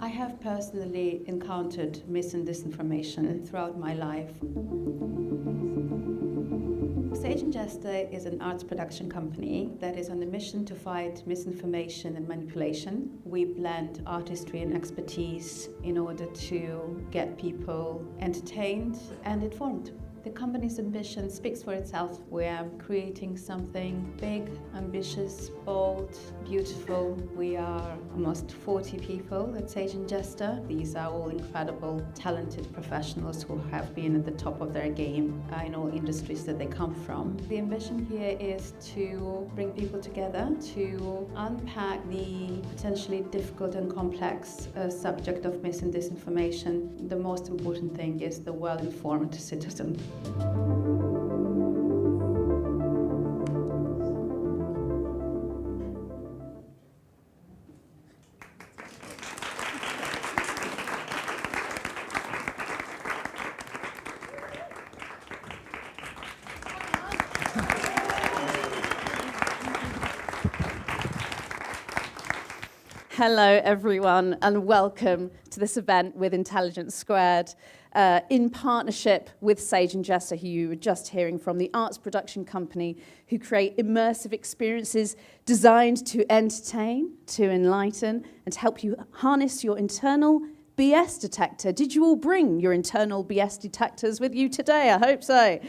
I have personally encountered mis and disinformation throughout my life. Sage and Jester is an arts production company that is on a mission to fight misinformation and manipulation. We blend artistry and expertise in order to get people entertained and informed. The company's ambition speaks for itself. We are creating something big, ambitious, bold, beautiful. We are almost 40 people at Sage and Jester. These are all incredible, talented professionals who have been at the top of their game in all industries that they come from. The ambition here is to bring people together to unpack the potentially difficult and complex subject of mis and disinformation. The most important thing is the well-informed citizen. Hello, everyone, and welcome to this event with Intelligence Squared in partnership with Sage and Jester, who you were just hearing from, the arts production company who create immersive experiences designed to entertain, to enlighten, and to help you harness your internal BS detector. Did you all bring your internal BS detectors with you today? I hope so.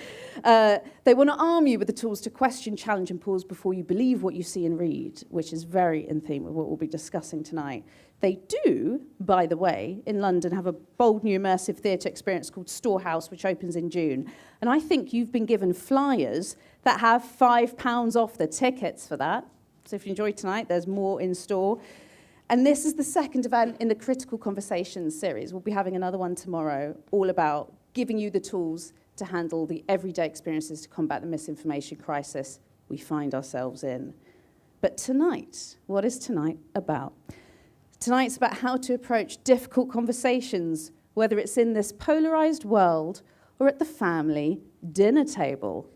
They want to arm you with the tools to question, challenge, and pause before you believe what you see and read, which is very in theme with what we'll be discussing tonight. They do, by the way, in London, have a bold new immersive theatre experience called Storehouse, which opens in June. And I think you've been given flyers that have £5 off the tickets for that. So if you enjoyed tonight, there's more in store. And this is the second event in the Critical Conversations series. We'll be having another one tomorrow, all about giving you the tools to handle the everyday experiences to combat the misinformation crisis we find ourselves in. But tonight, what is tonight about? Tonight's about how to approach difficult conversations, whether it's in this polarized world or at the family dinner table.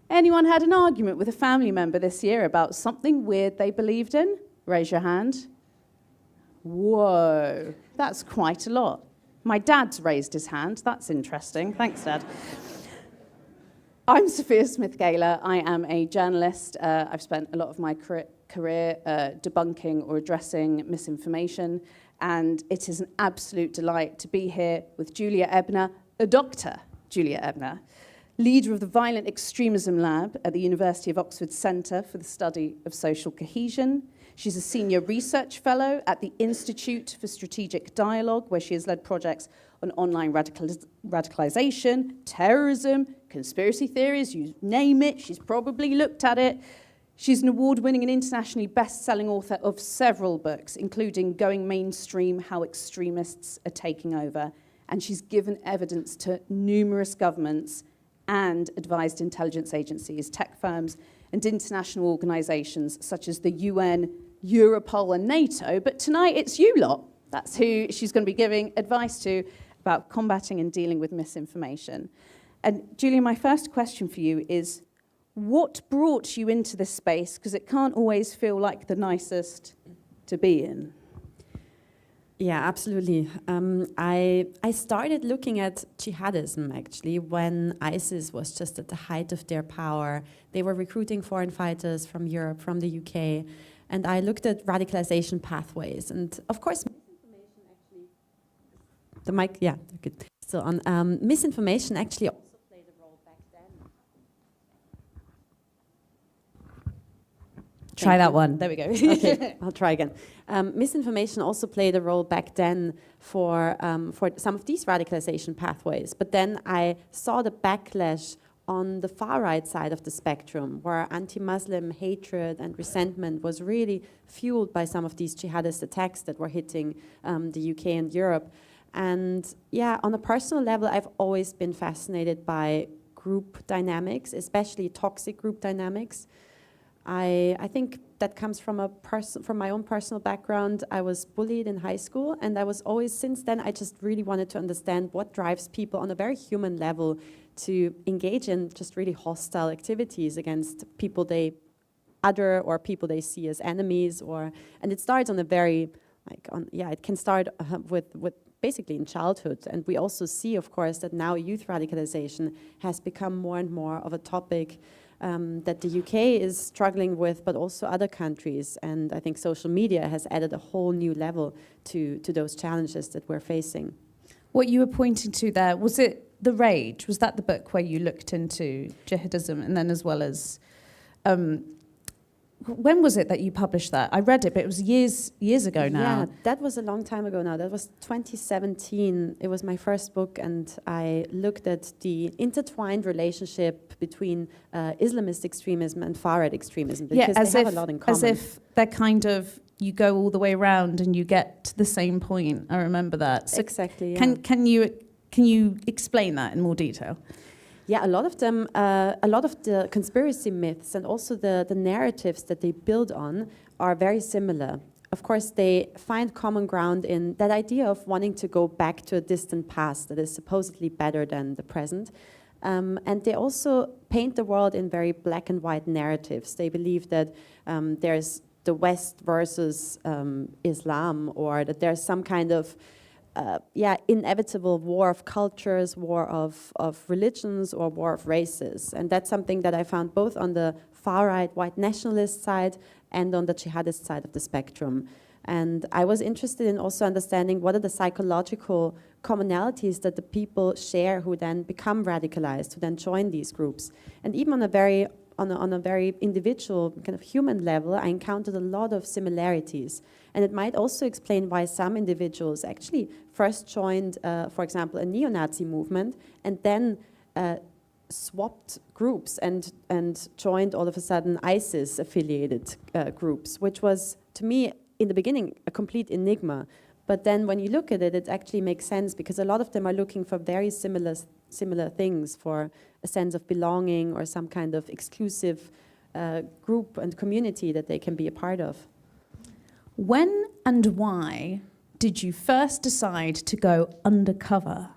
Anyone had an argument with a family member this year about something weird they believed in? Raise your hand. Whoa, that's quite a lot. My dad's raised his hand. That's interesting. Thanks, Dad. I'm Sophia Smith Galer. I am a journalist. I've spent a lot of my career debunking or addressing misinformation, and it is an absolute delight to be here with Julia Ebner, Dr. Julia Ebner, leader of the Violent Extremism Lab at the University of Oxford Centre for the Study of Social Cohesion. She's a senior research fellow at the Institute for Strategic Dialogue, where she has led projects on online radicalization, terrorism, conspiracy theories, you name it, she's probably looked at it. She's an award-winning and internationally best-selling author of several books, including Going Mainstream, How Extremists Are Taking Over. And she's given evidence to numerous governments and advised intelligence agencies, tech firms, and international organisations such as the UN, Europol, and NATO. But tonight it's you lot. That's who she's going to be giving advice to about combating and dealing with misinformation. And Julia, my first question for you is, what brought you into this space? Because it can't always feel like the nicest to be in. Yeah, absolutely. I started looking at jihadism, actually, when ISIS was just at the height of their power. They were recruiting foreign fighters from Europe, from the UK, and I looked at radicalization pathways. And of course, misinformation actually... The mic, yeah, good. So on misinformation actually also played a role back then. Try that one. There we go. Okay, I'll try again. Misinformation also played a role back then for some of these radicalization pathways. But then I saw the backlash on the far right side of the spectrum, where anti-Muslim hatred and resentment was really fueled by some of these jihadist attacks that were hitting the UK and Europe. And yeah, on a personal level, I've always been fascinated by group dynamics, especially toxic group dynamics. I think that comes from my own personal background. I was bullied in high school, and I was always, since then, I just really wanted to understand what drives people on a very human level to engage in just really hostile activities against people they other or people they see as enemies. And it starts on a very it can start with basically in childhood. And we also see, of course, that now youth radicalization has become more and more of a topic that the UK is struggling with, but also other countries. And I think social media has added a whole new level to those challenges that we're facing. What you were pointing to there, was it The Rage? Was that the book where you looked into jihadism, and then as well as... when was it that you published that? I read it, but it was years ago now. Yeah, that was a long time ago now. That was 2017. It was my first book, and I looked at the intertwined relationship between Islamist extremism and far-right extremism, because they have a lot in common. As if they're kind of, you go all the way around and you get to the same point. I remember that. So exactly, yeah. Can you explain that in more detail? Yeah, a lot of them, a lot of the conspiracy myths and also the narratives that they build on are very similar. Of course, they find common ground in that idea of wanting to go back to a distant past that is supposedly better than the present. And they also paint the world in very black and white narratives. They believe that there's the West versus Islam, or that there's some kind of inevitable war of cultures, war of religions, or war of races. And that's something that I found both on the far-right white nationalist side and on the jihadist side of the spectrum. And I was interested in also understanding what are the psychological commonalities that the people share who then become radicalized, who then join these groups. And even on a very individual, kind of human level, I encountered a lot of similarities. And it might also explain why some individuals actually first joined, for example, a neo-Nazi movement, and then swapped groups and joined all of a sudden ISIS-affiliated groups, which was, to me, in the beginning, a complete enigma. But then when you look at it, it actually makes sense, because a lot of them are looking for very similar things, for a sense of belonging or some kind of exclusive group and community that they can be a part of. When and why did you first decide to go undercover?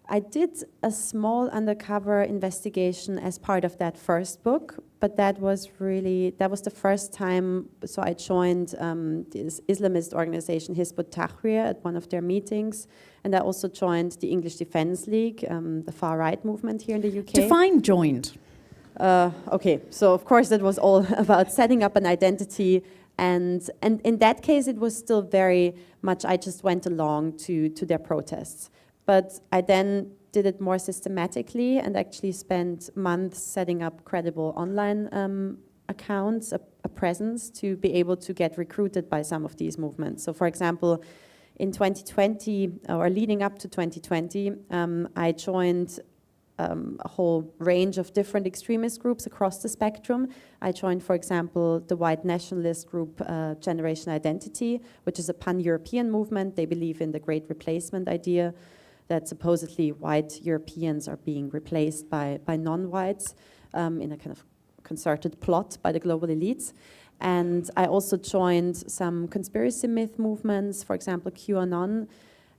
I did a small undercover investigation as part of that first book, but that was the first time. So I joined this Islamist organization Hizb ut-Tahrir at one of their meetings, and I also joined the English Defence League, the far-right movement here in the UK. Define joined. Okay, so of course that was all about setting up an identity. And in that case, it was still very much, I just went along to their protests. But I then did it more systematically and actually spent months setting up credible online accounts, a presence, to be able to get recruited by some of these movements. So for example, in 2020, or leading up to 2020, I joined a whole range of different extremist groups across the spectrum. I joined, for example, the white nationalist group Generation Identity, which is a pan-European movement. They believe in the Great Replacement idea, that supposedly white Europeans are being replaced by non-whites in a kind of concerted plot by the global elites. And I also joined some conspiracy myth movements, for example, QAnon,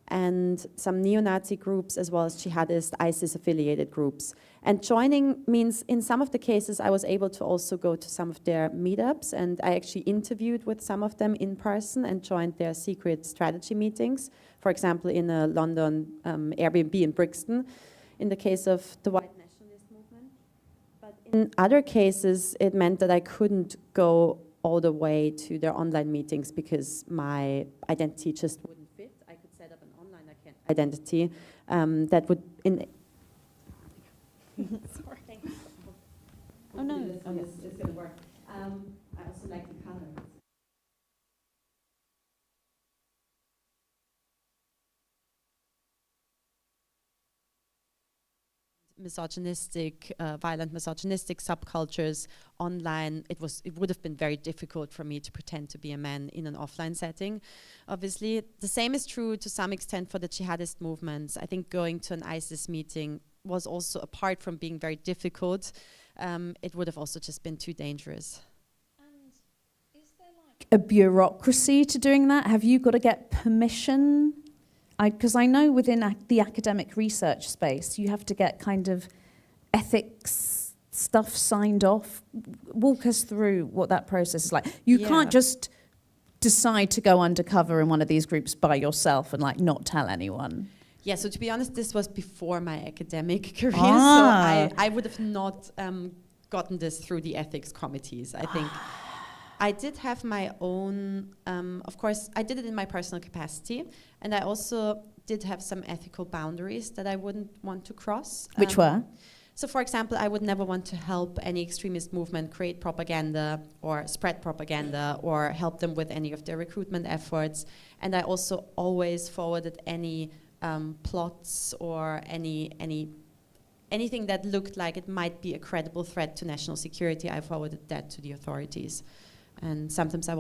and some neo-Nazi groups, as well as jihadist ISIS-affiliated groups. And joining means, in some of the cases, I was able to also go to some of their meetups, and I actually interviewed with some of them in person and joined their secret strategy meetings, for example, in a London Airbnb in Brixton, in the case of the white nationalist movement. But in other cases, it meant that I couldn't go all the way to their online meetings because my identity just wouldn't fit. I could set up an online identity that would... Sorry. Thanks. Oh, no. Oh, yes, it's going to work. I also like the color. Misogynistic, violent misogynistic subcultures online, it would have been very difficult for me to pretend to be a man in an offline setting. Obviously, the same is true to some extent for the jihadist movements. I think going to an ISIS meeting was also, apart from being very difficult, it would have also just been too dangerous. And is there like a bureaucracy to doing that? Have you got to get permission? Because I know within the academic research space, you have to get kind of ethics stuff signed off. Walk us through what that process is like. You can't just decide to go undercover in one of these groups by yourself and like not tell anyone? Yeah, so to be honest, this was before my academic career, so I would have not gotten this through the ethics committees, I think. I did have my own, of course, I did it in my personal capacity, and I also did have some ethical boundaries that I wouldn't want to cross. Which were? So, for example, I would never want to help any extremist movement create propaganda or spread propaganda or help them with any of their recruitment efforts. And I also always forwarded any plots or anything that looked like it might be a credible threat to national security. I forwarded that to the authorities. And sometimes I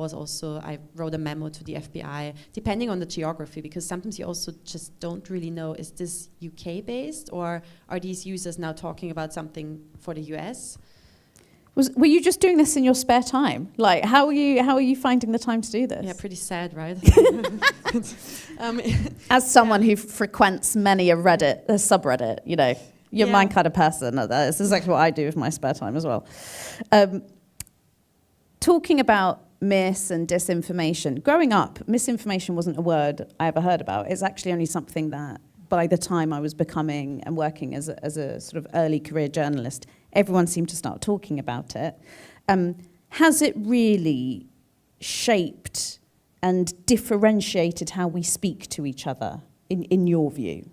wrote a memo to the FBI, depending on the geography, because sometimes you also just don't really know, is this UK based or are these users now talking about something for the US? Were you just doing this in your spare time? Like, how are you finding the time to do this? Yeah, pretty sad, right? As someone who frequents many a subreddit, you know, you're my kind of person. This is exactly what I do with my spare time as well. Talking about mis and disinformation, growing up, misinformation wasn't a word I ever heard about. It's actually only something that by the time I was becoming and working as a sort of early career journalist, everyone seemed to start talking about it. Has it really shaped and differentiated how we speak to each other, in your view?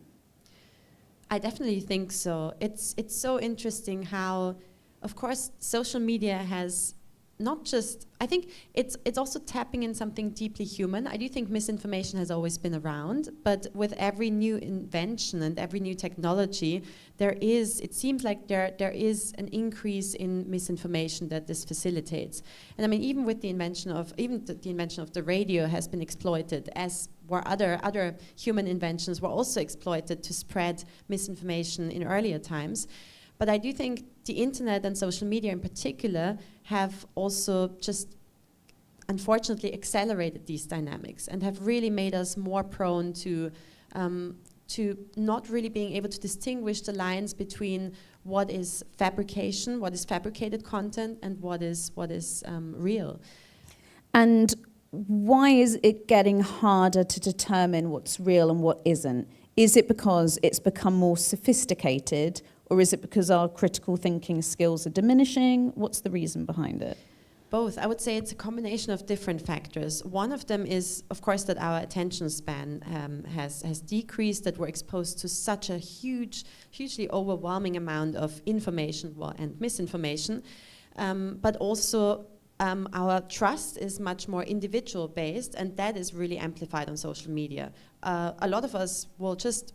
I definitely think so. It's so interesting how, of course, social media has not just, I think it's also tapping in something deeply human. I do think misinformation has always been around, but with every new invention and every new technology, it seems like there is an increase in misinformation that this facilitates. And I mean, even with the invention of the radio has been exploited, as were other human inventions were also exploited to spread misinformation in earlier times. But I do think the internet and social media in particular have also just unfortunately accelerated these dynamics and have really made us more prone to not really being able to distinguish the lines between what is fabrication, what is fabricated content, and what is real. And why is it getting harder to determine what's real and what isn't? Is it because it's become more sophisticated, or is it because our critical thinking skills are diminishing? What's the reason behind it? Both. I would say it's a combination of different factors. One of them is, of course, that our attention span has decreased, that we're exposed to such a hugely overwhelming amount of information and misinformation. But also our trust is much more individual based, and that is really amplified on social media. A lot of us will just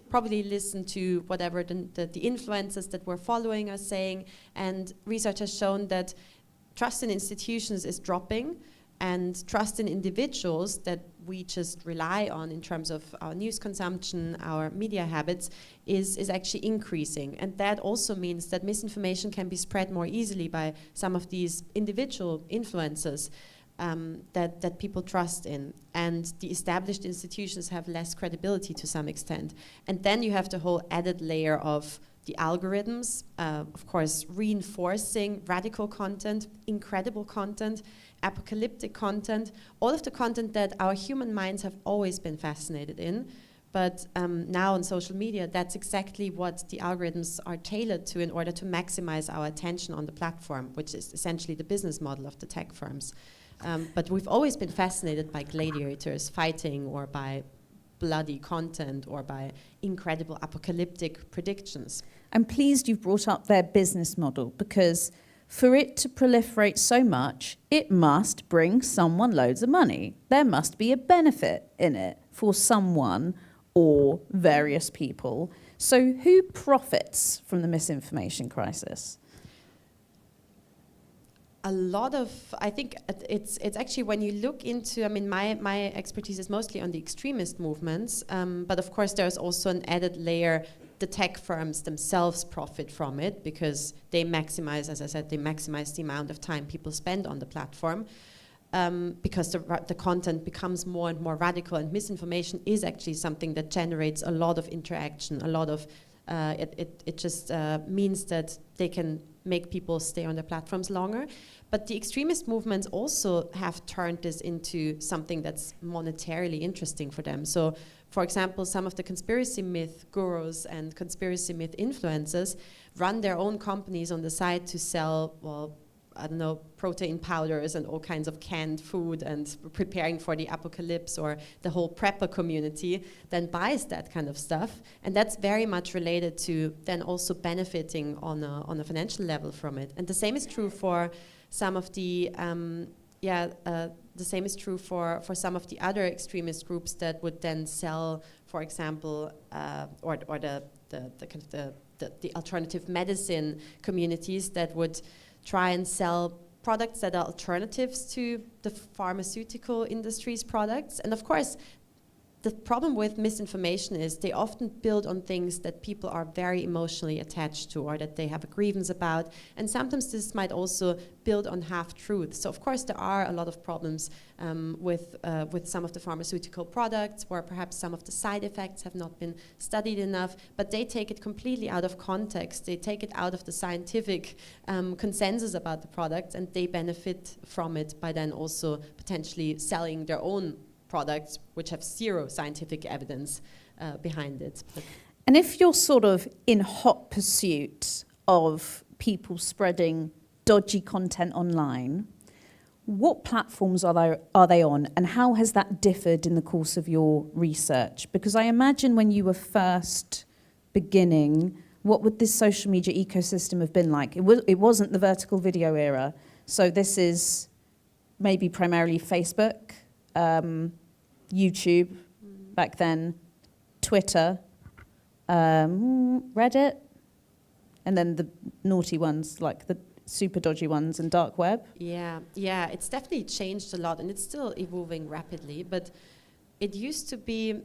probably listen to whatever the influencers that we're following are saying, and research has shown that trust in institutions is dropping, and trust in individuals that we just rely on in terms of our news consumption, our media habits, is actually increasing. And that also means that misinformation can be spread more easily by some of these individual influencers that people trust in. And the established institutions have less credibility to some extent. And then you have the whole added layer of the algorithms, of course, reinforcing radical content, incredible content, apocalyptic content, all of the content that our human minds have always been fascinated in. But now on social media, that's exactly what the algorithms are tailored to in order to maximize our attention on the platform, which is essentially the business model of the tech firms. But we've always been fascinated by gladiators fighting, or by bloody content, or by incredible apocalyptic predictions. I'm pleased you've brought up their business model, because for it to proliferate so much, it must bring someone loads of money. There must be a benefit in it for someone or various people. So who profits from the misinformation crisis? A lot of, I think it's actually, when you look into, I mean, my expertise is mostly on the extremist movements, but of course there's also an added layer. The tech firms themselves profit from it because they maximize, as I said, they maximize the amount of time people spend on the platform, because the content becomes more and more radical, and misinformation is actually something that generates a lot of interaction, a lot of, it just means that they can make people stay on their platforms longer. But the extremist movements also have turned this into something that's monetarily interesting for them. So, for example, some of the conspiracy myth gurus and conspiracy myth influencers run their own companies on the side to sell, well, I don't know, protein powders and all kinds of canned food and preparing for the apocalypse, or the whole prepper community then buys that kind of stuff. And that's very much related to then also benefiting on a financial level from it. And the same is true for some of the, the same is true for some of the other extremist groups that would then sell, for example, or the kind of the alternative medicine communities that would try and sell products that are alternatives to the pharmaceutical industry's products. And of course, the problem with misinformation is they often build on things that people are very emotionally attached to, or that they have a grievance about. And sometimes this might also build on half-truths. So of course there are a lot of problems with some of the pharmaceutical products, where perhaps some of the side effects have not been studied enough, but they take it completely out of context. They take it out of the scientific consensus about the products, and they benefit from it by then also potentially selling their own products which have zero scientific evidence behind it. And if you're sort of in hot pursuit of people spreading dodgy content online, what platforms are they on, and how has that differed in the course of your research? Because I imagine when you were first beginning, what would this social media ecosystem have been like? It wasn't the vertical video era, so this is maybe primarily Facebook, YouTube back then, Twitter, Reddit, and then the naughty ones, like the super dodgy ones, and dark web. Yeah, it's definitely changed a lot, and it's still evolving rapidly, but it used to be,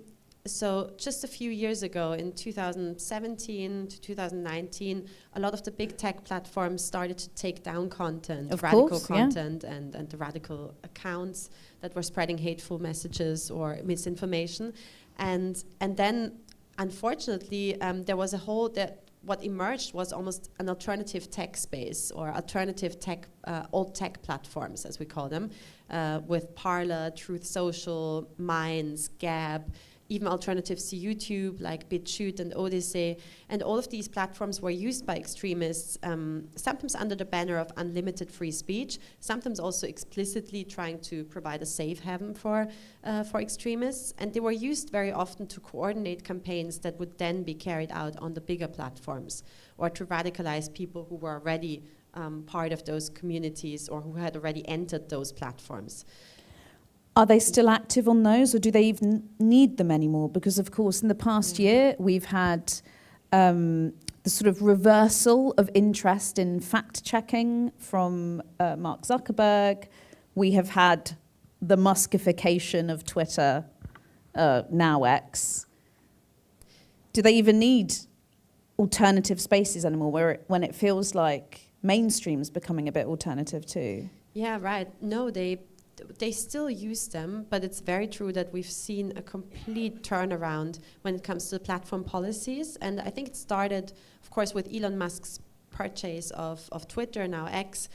so just a few years ago, in 2017 to 2019, a lot of the big tech platforms started to take down content, radical content, and the radical accounts that were spreading hateful messages or misinformation. And then, unfortunately, there was a whole, what emerged was almost an alternative tech space, or alternative tech, old tech platforms, as we call them, with Parler, Truth Social, Minds, Gab, even alternatives to YouTube like BitChute and Odyssey. And all of these platforms were used by extremists, sometimes under the banner of unlimited free speech, sometimes also explicitly trying to provide a safe haven for extremists. And they were used very often to coordinate campaigns that would then be carried out on the bigger platforms, or to radicalize people who were already part of those communities, or who had already entered those platforms. Are they still active on those, or do they even need them anymore? Because, of course, in the past year, we've had the sort of reversal of interest in fact-checking from Mark Zuckerberg. We have had the Muskification of Twitter, now X. Do they even need alternative spaces anymore, when it feels like mainstream's becoming a bit alternative too? Yeah, right. No, they still use them, but it's very true that we've seen a complete turnaround when it comes to platform policies. And I think it started, of course, with Elon Musk's purchase of Twitter, now X,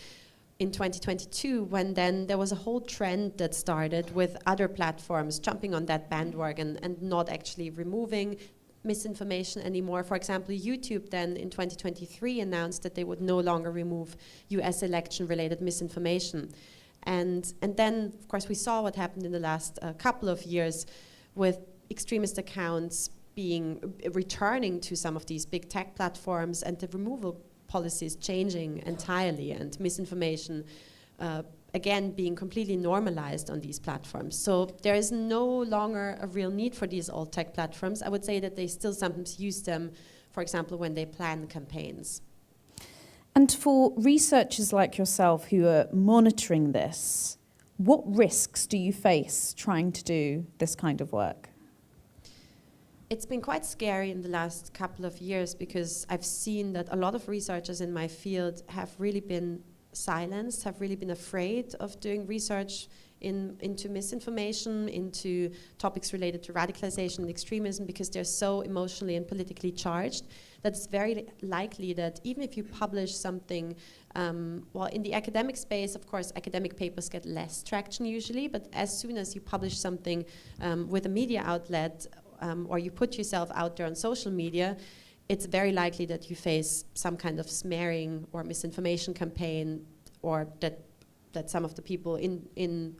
in 2022, when then there was a whole trend that started with other platforms jumping on that bandwagon and not actually removing misinformation anymore. For example, YouTube then in 2023 announced that they would no longer remove US election-related misinformation. And then, of course, we saw what happened in the last couple of years with extremist accounts returning to some of these big tech platforms, and the removal policies changing entirely, and misinformation again being completely normalized on these platforms. So there is no longer a real need for these old tech platforms. I would say that they still sometimes use them, for example, when they plan campaigns. And for researchers like yourself who are monitoring this, what risks do you face trying to do this kind of work? It's been quite scary in the last couple of years, because I've seen that a lot of researchers in my field have really been silenced, have really been afraid of doing research into misinformation, into topics related to radicalization and extremism, because they're so emotionally and politically charged, that it's very likely that even if you publish something, well, in the academic space, of course, academic papers get less traction usually, but as soon as you publish something with a media outlet, or you put yourself out there on social media, it's very likely that you face some kind of smearing or misinformation campaign, or that some of the people in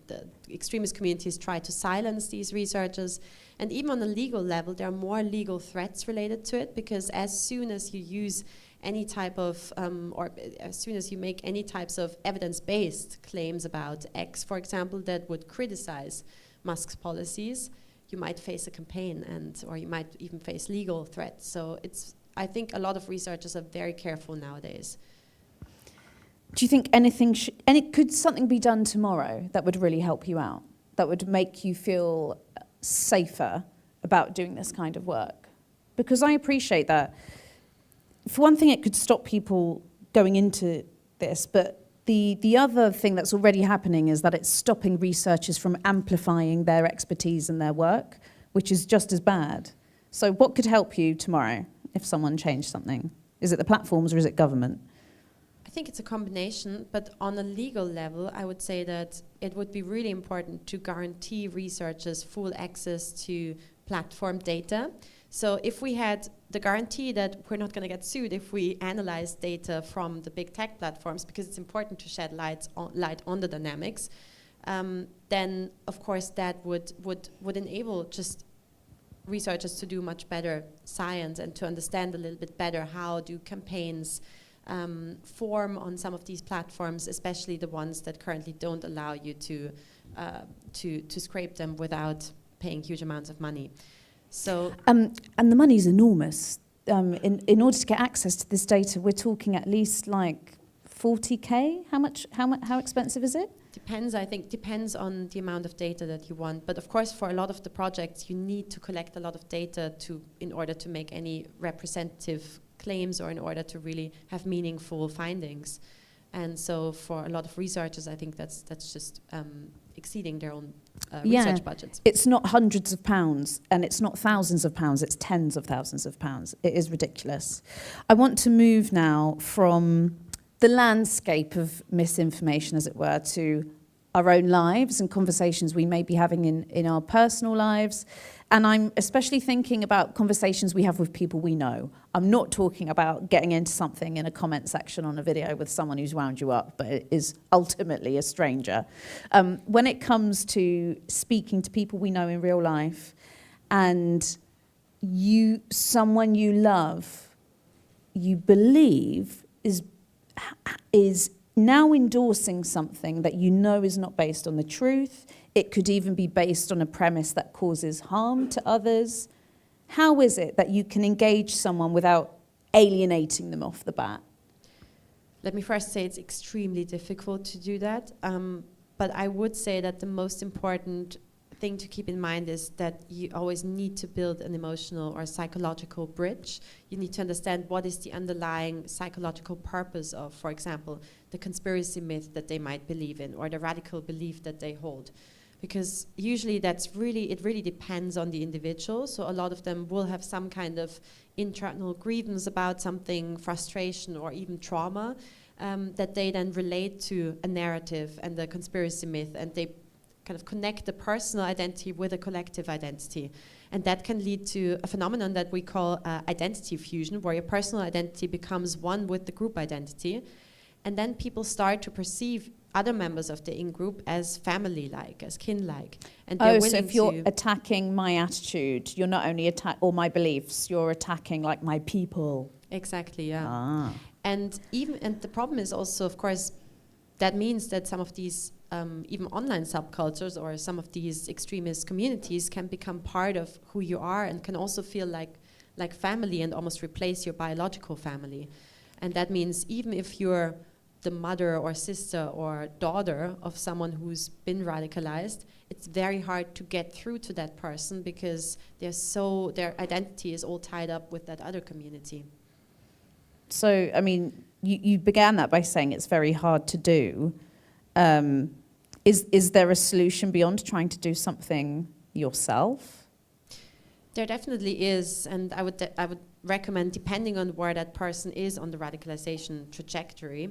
the extremist communities try to silence these researchers. And even on a legal level, there are more legal threats related to it, because as soon as you use any type of, or as soon as you make any types of evidence-based claims about X, for example, that would criticize Musk's policies, you might face a campaign, or you might even face legal threats. So I think a lot of researchers are very careful nowadays. Do you think could something be done tomorrow that would really help you out, that would make you feel safer about doing this kind of work? Because I appreciate that. For one thing, it could stop people going into this, but the other thing that's already happening is that it's stopping researchers from amplifying their expertise and their work, which is just as bad. So what could help you tomorrow if someone changed something? Is it the platforms or is it government? I think it's a combination, but on a legal level, I would say that it would be really important to guarantee researchers full access to platform data. So if we had the guarantee that we're not going to get sued if we analyze data from the big tech platforms, because it's important to shed light on the dynamics, then of course that would enable just researchers to do much better science and to understand a little bit better how do campaigns form on some of these platforms, especially the ones that currently don't allow you to scrape them without paying huge amounts of money. So and the money's enormous. In order to get access to this data, we're talking at least like 40K. How expensive is it? Depends, I think, depends on the amount of data that you want. But of course, for a lot of the projects, you need to collect a lot of data in order to make any representative claims or in order to really have meaningful findings. And so for a lot of researchers, I think that's just exceeding their own research budgets. It's not hundreds of pounds and it's not thousands of pounds, it's tens of thousands of pounds. It is ridiculous. I want to move now from the landscape of misinformation, as it were, to our own lives and conversations we may be having in our personal lives. And I'm especially thinking about conversations we have with people we know. I'm not talking about getting into something in a comment section on a video with someone who's wound you up, but it is ultimately a stranger. When it comes to speaking to people we know in real life, and someone you love, you believe is now endorsing something that you know is not based on the truth. It could even be based on a premise that causes harm to others. How is it that you can engage someone without alienating them off the bat? Let me first say it's extremely difficult to do that. But I would say that the most important thing to keep in mind is that you always need to build an emotional or psychological bridge. You need to understand what is the underlying psychological purpose of, for example, the conspiracy myth that they might believe in or the radical belief that they hold. Because usually it really depends on the individual. So a lot of them will have some kind of internal grievance about something, frustration or even trauma that they then relate to a narrative and the conspiracy myth, and they kind of connect the personal identity with a collective identity. And that can lead to a phenomenon that we call identity fusion, where your personal identity becomes one with the group identity. And then people start to perceive other members of the in-group as family-like, as kin-like. And they're so if you're attacking my attitude, you're not only or my beliefs, you're attacking like my people. Exactly, yeah. Ah. And the problem is also, of course, that means that some of these even online subcultures or some of these extremist communities can become part of who you are and can also feel like family and almost replace your biological family. And that means even if you're the mother or sister or daughter of someone who's been radicalized, it's very hard to get through to that person because their identity is all tied up with that other community. You began that by saying it's very hard to do. is there a solution beyond trying to do something yourself? There definitely is, and I would recommend, depending on where that person is on the radicalization trajectory,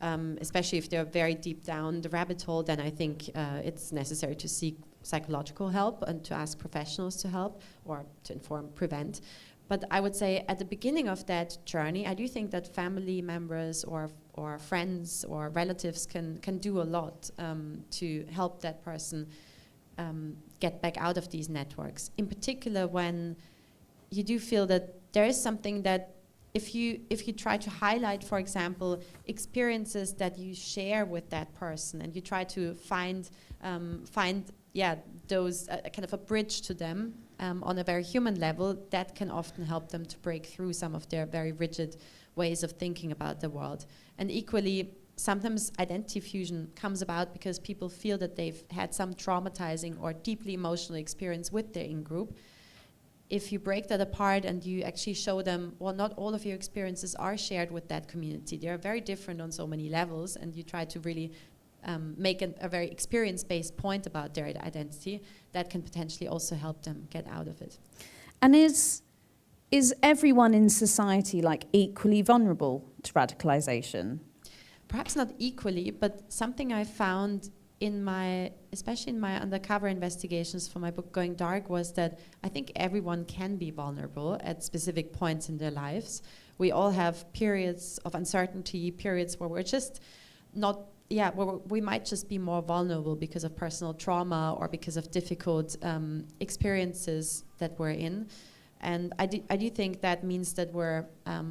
especially if they're very deep down the rabbit hole, then I think it's necessary to seek psychological help and to ask professionals to help or to inform, prevent. But I would say at the beginning of that journey, I do think that family members or friends or relatives can do a lot to help that person get back out of these networks. In particular, when you do feel that there is something that if you try to highlight, for example, experiences that you share with that person, and you try to find those kind of a bridge to them on a very human level, that can often help them to break through some of their very rigid ways of thinking about the world. And equally, sometimes identity fusion comes about because people feel that they've had some traumatizing or deeply emotional experience with their in-group. If you break that apart and you actually show them, well, not all of your experiences are shared with that community. They are very different on so many levels, and you try to really make a very experience-based point about their identity, that can potentially also help them get out of it. And is everyone in society like equally vulnerable to radicalization? Perhaps not equally, but something I found especially in my undercover investigations for my book Going Dark, was that I think everyone can be vulnerable at specific points in their lives. We all have periods of uncertainty, periods where we're just not, where we might just be more vulnerable because of personal trauma or because of difficult experiences that we're in. And I do think that means that we're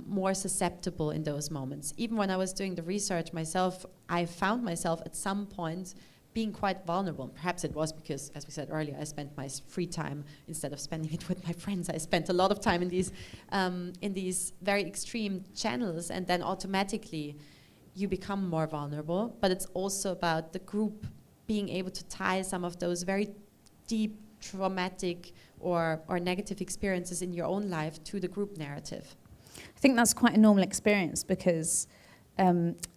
more susceptible in those moments. Even when I was doing the research myself, I found myself at some point being quite vulnerable. Perhaps it was because, as we said earlier, I spent my free time, instead of spending it with my friends, I spent a lot of time in these very extreme channels, and then automatically you become more vulnerable. But it's also about the group being able to tie some of those very deep, traumatic or negative experiences in your own life to the group narrative. I think that's quite a normal experience, because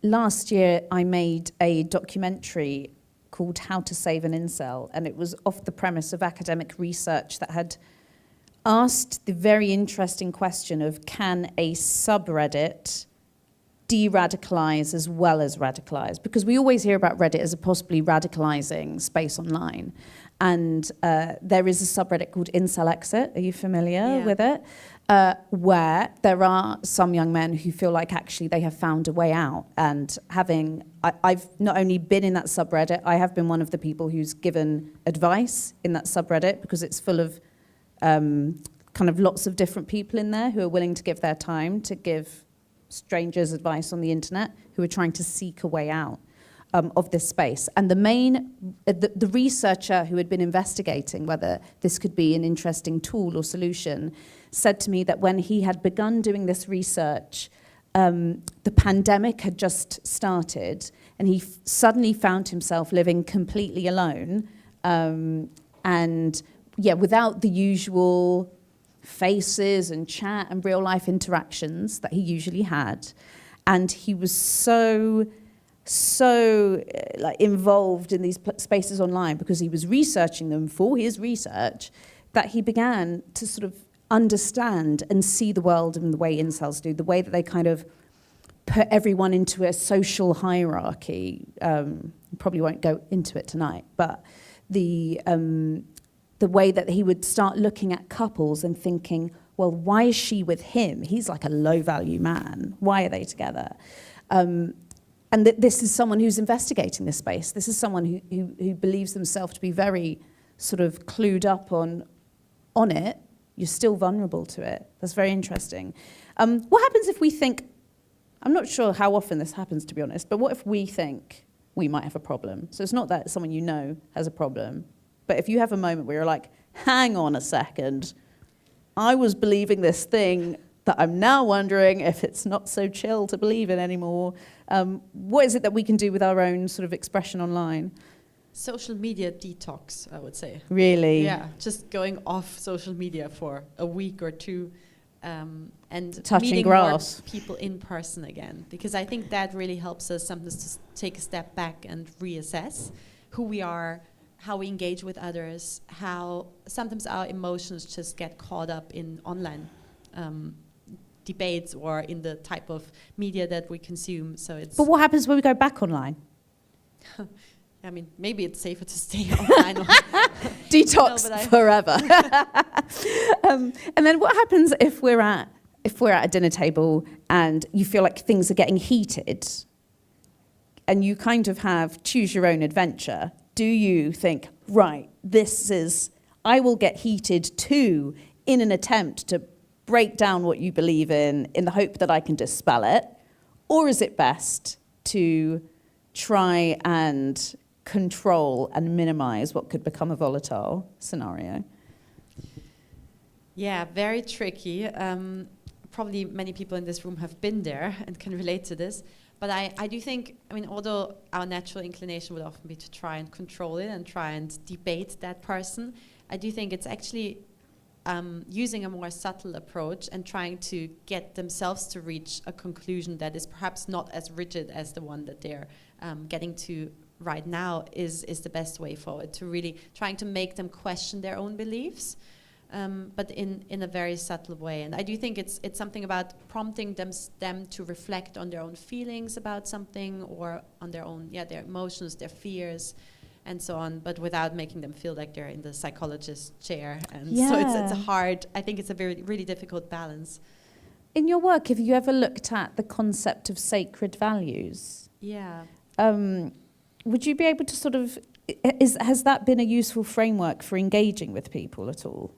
last year I made a documentary called How to Save an Incel, and it was off the premise of academic research that had asked the very interesting question of, can a subreddit de-radicalize as well as radicalize? Because we always hear about Reddit as a possibly radicalizing space online. And there is a subreddit called Incel Exit. Are you familiar with it? Where there are some young men who feel like actually they have found a way out. And I've not only been in that subreddit, I have been one of the people who's given advice in that subreddit, because it's full of kind of lots of different people in there who are willing to give their time to give strangers advice on the internet, who are trying to seek a way out of this space. And the researcher who had been investigating whether this could be an interesting tool or solution said to me that when he had begun doing this research, the pandemic had just started, and he suddenly found himself living completely alone, without the usual faces and chat and real life interactions that he usually had. And he was so involved in these spaces online, because he was researching them for his research, that he began to sort of understand and see the world in the way incels do, the way that they kind of put everyone into a social hierarchy. Probably won't go into it tonight, but the way that he would start looking at couples and thinking, well, why is she with him? He's like a low-value man. Why are they together? And this is someone who's investigating this space. This is someone who believes themselves to be very sort of clued up on it. You're still vulnerable to it. That's very interesting. What happens if we think, I'm not sure how often this happens, to be honest, but what if we think we might have a problem? So it's not that someone you know has a problem, but if you have a moment where you're like, hang on a second, I was believing this thing that I'm now wondering if it's not so chill to believe in anymore. What is it that we can do with our own sort of expression online? Social media detox, I would say. Really? Yeah, just going off social media for a week or two, and touching meeting grass. more people in person again. Because I think that really helps us sometimes to take a step back and reassess, who we are, how we engage with others, how sometimes our emotions just get caught up in online debates or in the type of media that we consume. So it's. But what happens when we go back online? I mean, maybe it's safer to stay online. Detox forever. And then what happens if we're at a dinner table and you feel like things are getting heated and you kind of have choose your own adventure? Do you think, right, I will get heated too in an attempt to break down what you believe in the hope that I can dispel it? Or is it best to try and control and minimize what could become a volatile scenario? Yeah, very tricky. Probably many people in this room have been there and can relate to this. But I do think, I mean, although our natural inclination would often be to try and control it and try and debate that person, I do think it's actually using a more subtle approach and trying to get themselves to reach a conclusion that is perhaps not as rigid as the one that they're getting to right now is the best way forward, to really trying to make them question their own beliefs, but in a very subtle way. And I do think it's something about prompting them to reflect on their own feelings about something, or on their own, their emotions, their fears, and so on, but without making them feel like they're in the psychologist chair. And so it's a hard, I think it's a very, really difficult balance. In your work, have you ever looked at the concept of sacred values? Yeah. Would you be able to sort of, has that been a useful framework for engaging with people at all?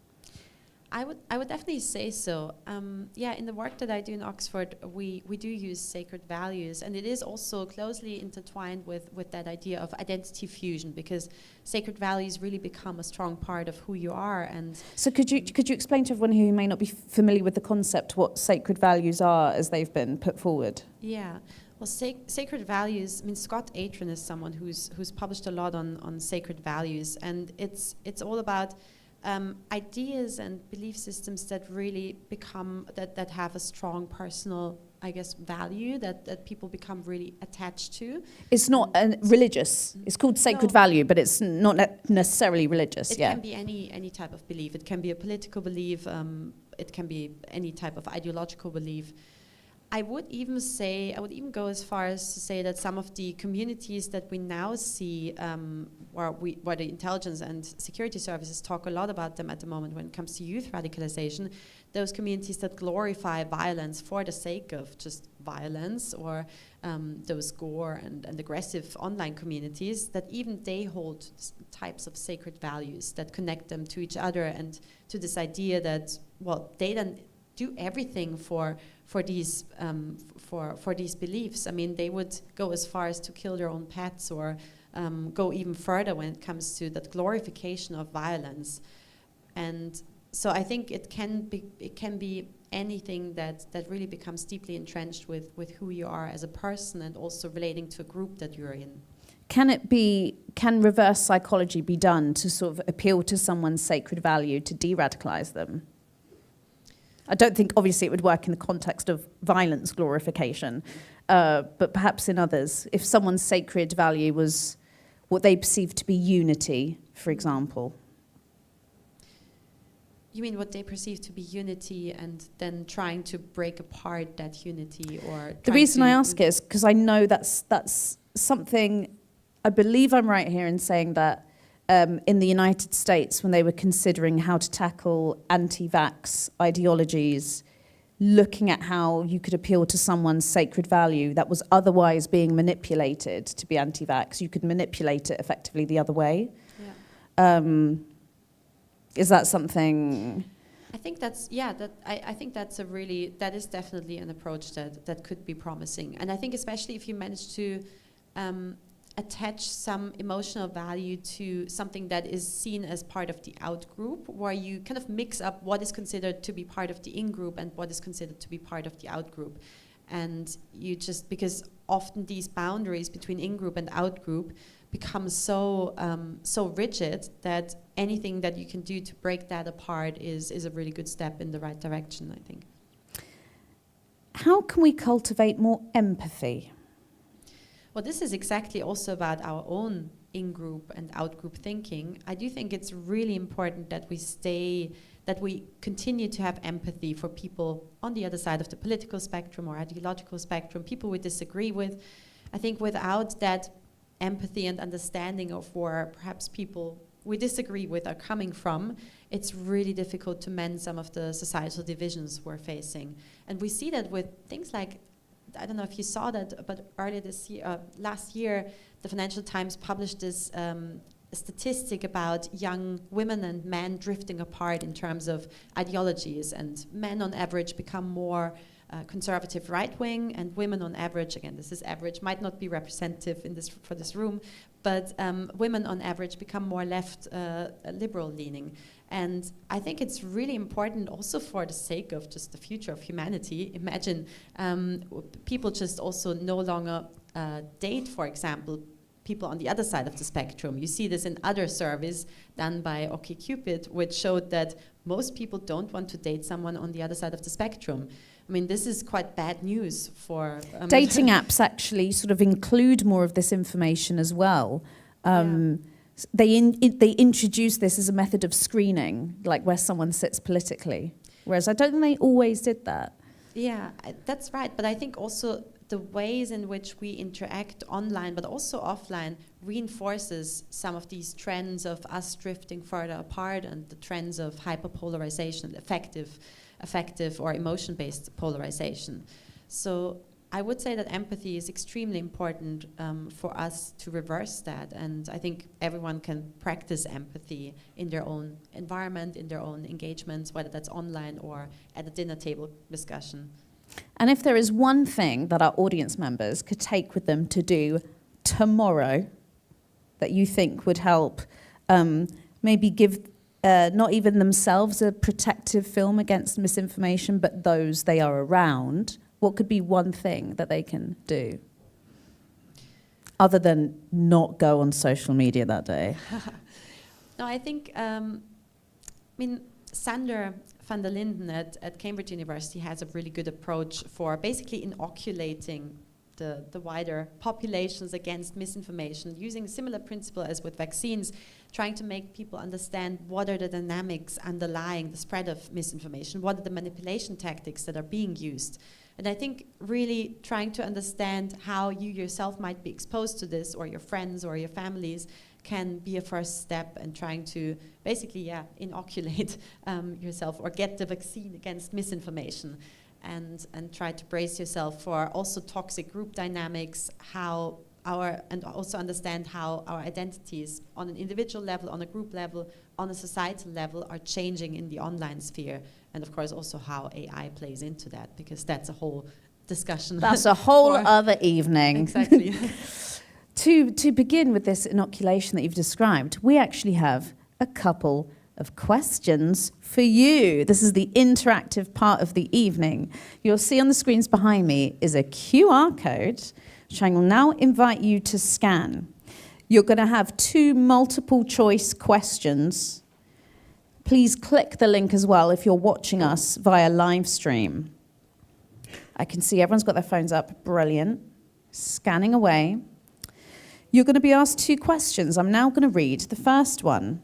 I would definitely say so. In the work that I do in Oxford, we do use sacred values, and it is also closely intertwined with that idea of identity fusion, because sacred values really become a strong part of who you are. And so could you explain to everyone who may not be familiar with the concept what sacred values are as they've been put forward? Yeah. Well, sacred values, I mean, Scott Atran is someone who's published a lot on sacred values, and it's all about ideas and belief systems that really become, that have a strong personal, I guess, value that people become really attached to. It's not religious. It's called sacred value, but it's not necessarily religious. It can be any type of belief. It can be a political belief. It can be any type of ideological belief. I would even go as far as to say that some of the communities that we now see, where the intelligence and security services talk a lot about them at the moment when it comes to youth radicalization, those communities that glorify violence for the sake of just violence, or those gore and aggressive online communities, that even they hold types of sacred values that connect them to each other and to this idea that, well, they then do everything for these beliefs. I mean, they would go as far as to kill their own pets, or go even further when it comes to that glorification of violence. And so I think it can be anything that really becomes deeply entrenched with who you are as a person, and also relating to a group that you're in. Can reverse psychology be done to sort of appeal to someone's sacred value to de-radicalize them? I don't think, obviously, it would work in the context of violence glorification, but perhaps in others. If someone's sacred value was what they perceive to be unity, for example. You mean what they perceive to be unity, and then trying to break apart that unity? Or the reason I ask is because I know that's something, I believe I'm right here in saying that in the United States, when they were considering how to tackle anti-vax ideologies, looking at how you could appeal to someone's sacred value that was otherwise being manipulated to be anti-vax, you could manipulate it effectively the other way. Yeah. Is that something? I think that's, I think that is definitely an approach that could be promising. And I think especially if you manage to attach some emotional value to something that is seen as part of the out group, where you kind of mix up what is considered to be part of the in group and what is considered to be part of the out group. And you just, because often these boundaries between in group and out group become so rigid that anything that you can do to break that apart is a really good step in the right direction, I think. How can we cultivate more empathy? Well, this is exactly also about our own in-group and out-group thinking, I do think it's really important that we continue to have empathy for people on the other side of the political spectrum or ideological spectrum, people we disagree with. I think without that empathy and understanding of where perhaps people we disagree with are coming from, it's really difficult to mend some of the societal divisions we're facing. And we see that with things like, I don't know if you saw that, but earlier this year, last year, the Financial Times published this statistic about young women and men drifting apart in terms of ideologies, and men on average become more conservative right-wing, and women on average, again this is average, might not be representative in this for this room, but women on average become more left liberal-leaning. And I think it's really important also for the sake of just the future of humanity. Imagine people just also no longer date, for example, people on the other side of the spectrum. You see this in other surveys done by OkCupid, which showed that most people don't want to date someone on the other side of the spectrum. I mean, this is quite bad news for... dating apps actually sort of include more of this information as well. They introduce this as a method of screening, like where someone sits politically. Whereas I don't think they always did that. Yeah, that's right. But I think also the ways in which we interact online, but also offline, reinforces some of these trends of us drifting further apart and the trends of hyperpolarization, affective or emotion-based polarization. So I would say that empathy is extremely important for us to reverse that, and I think everyone can practice empathy in their own environment, in their own engagements, whether that's online or at a dinner table discussion. And if there is one thing that our audience members could take with them to do tomorrow that you think would help maybe give not even themselves a protective film against misinformation, but those they are around, what could be one thing that they can do? Other than not go on social media that day. No, I think, Sander van der Linden at Cambridge University has a really good approach for basically inoculating the wider populations against misinformation, using a similar principle as with vaccines, trying to make people understand what are the dynamics underlying the spread of misinformation, what are the manipulation tactics that are being used. And I think really trying to understand how you yourself might be exposed to this, or your friends or your families, can be a first step in trying to basically, inoculate yourself or get the vaccine against misinformation, and try to brace yourself for also toxic group dynamics, and also understand how our identities on an individual level, on a group level, on a societal level are changing in the online sphere. And of course also how AI plays into that, because that's a whole discussion. That's a whole other evening. Exactly. To begin with this inoculation that you've described, we actually have a couple of questions for you. This is the interactive part of the evening. You'll see on the screens behind me is a QR code, which I will now invite you to scan. You're going to have 2 multiple choice questions. Please click the link as well if you're watching us via live stream. I can see everyone's got their phones up. Brilliant. Scanning away. You're going to be asked 2 questions. I'm now going to read the first one.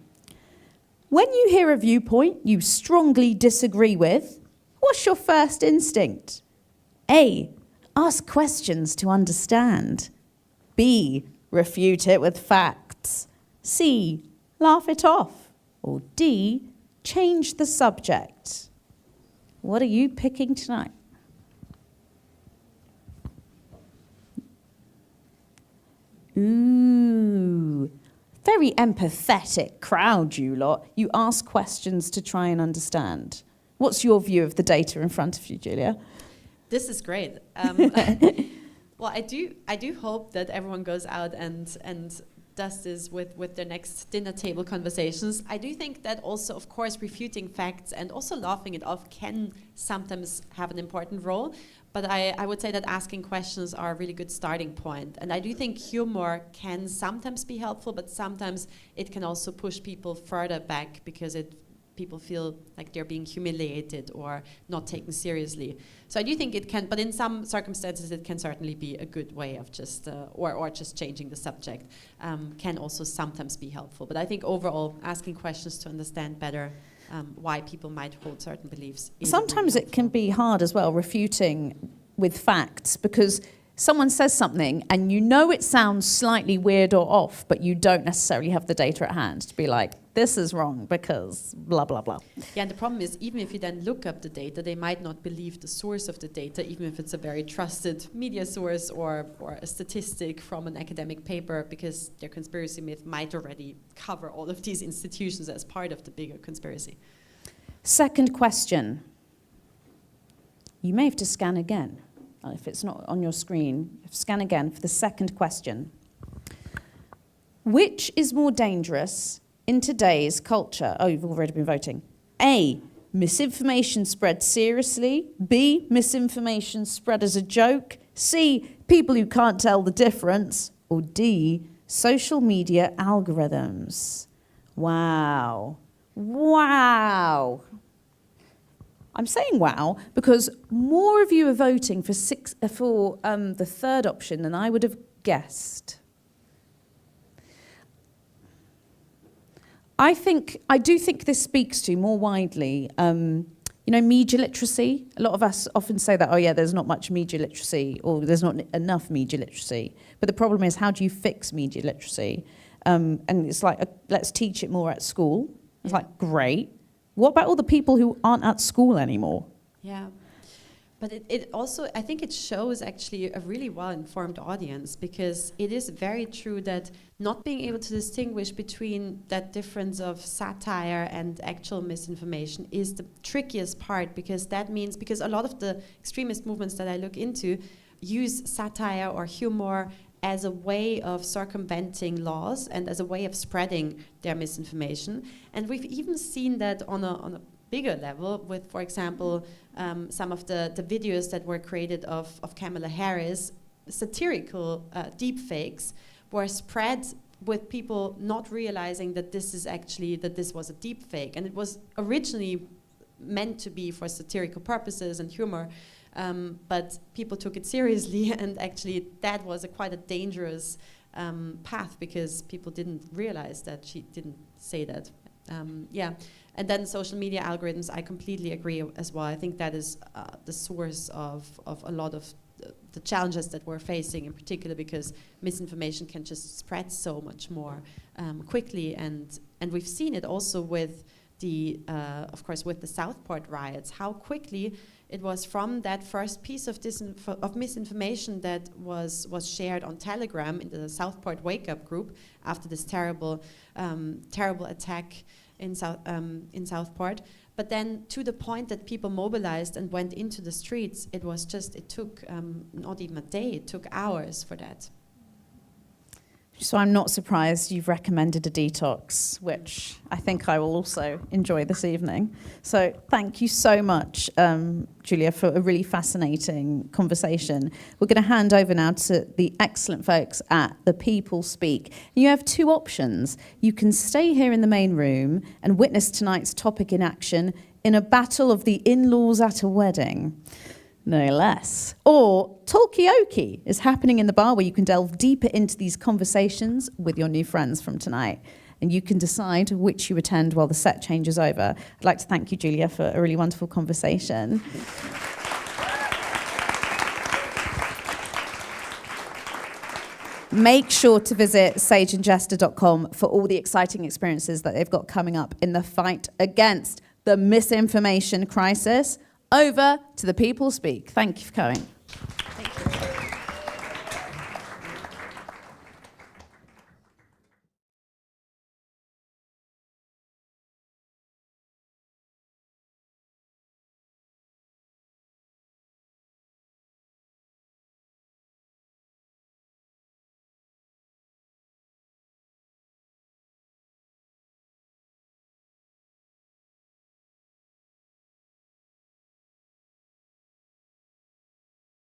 When you hear a viewpoint you strongly disagree with, what's your first instinct? A, ask questions to understand. B, refute it with facts. C, laugh it off. Or D, change the subject. What are you picking tonight? Ooh, very empathetic crowd, you lot. You ask questions to try and understand. What's your view of the data in front of you, Julia? This is great. Well, I do hope that everyone goes out and does this with their next dinner table conversations. I do think that also, of course, refuting facts and also laughing it off can sometimes have an important role. But I would say that asking questions are a really good starting point. And I do think humor can sometimes be helpful, but sometimes it can also push people further back, because people feel like they're being humiliated or not taken seriously. So I do think it can, but in some circumstances it can certainly be a good way of just, or just changing the subject can also sometimes be helpful. But I think overall asking questions to understand better why people might hold certain beliefs. Sometimes it can be hard as well, refuting with facts, because someone says something and you know it sounds slightly weird or off, but you don't necessarily have the data at hand to be like, this is wrong because blah, blah, blah. Yeah, and the problem is, even if you then look up the data, they might not believe the source of the data, even if it's a very trusted media source or a statistic from an academic paper, because their conspiracy myth might already cover all of these institutions as part of the bigger conspiracy. Second question. You may have to scan again. If it's not on your screen, scan again for the second question. Which is more dangerous in today's culture? Oh, you've already been voting. A, misinformation spread seriously. B, misinformation spread as a joke. C, people who can't tell the difference. Or D, social media algorithms. Wow. Wow. I'm saying wow because more of you are voting for the third option than I would have guessed. I do think this speaks to more widely, media literacy. A lot of us often say that, oh yeah, there's not much media literacy or there's not enough media literacy. But the problem is, how do you fix media literacy? And it's like, let's teach it more at school. It's like, great. What about all the people who aren't at school anymore? Yeah, but it also, I think it shows actually a really well-informed audience, because it is very true that not being able to distinguish between that difference of satire and actual misinformation is the trickiest part, because a lot of the extremist movements that I look into use satire or humor as a way of circumventing laws and as a way of spreading their misinformation. And we've even seen that on a bigger level with, for example, some of the videos that were created of Kamala Harris, satirical deep fakes were spread with people not realizing that this was a deep fake. And it was originally meant to be for satirical purposes and humor, but people took it seriously, and actually that was quite a dangerous path, because people didn't realize that she didn't say that. And then social media algorithms, I completely agree as well. I think that is the source of a lot of the challenges that we're facing, in particular because misinformation can just spread so much more quickly, and we've seen it also with of course, with the Southport riots, how quickly it was from that first piece of misinformation that was shared on Telegram in the Southport Wake Up group after this terrible attack in Southport. But then to the point that people mobilized and went into the streets, it took not even a day, it took hours for that. So I'm not surprised you've recommended a detox, which I think I will also enjoy this evening. So thank you so much, Julia, for a really fascinating conversation. We're going to hand over now to the excellent folks at The People Speak. You have two options. You can stay here in the main room and witness tonight's topic in action in a battle of the in-laws at a wedding. No less. Or Talkioki is happening in the bar, where you can delve deeper into these conversations with your new friends from tonight. And you can decide which you attend while the set changes over. I'd like to thank you, Julia, for a really wonderful conversation. Make sure to visit sageandjester.com for all the exciting experiences that they've got coming up in the fight against the misinformation crisis. Over to The People Speak. Thank you for coming.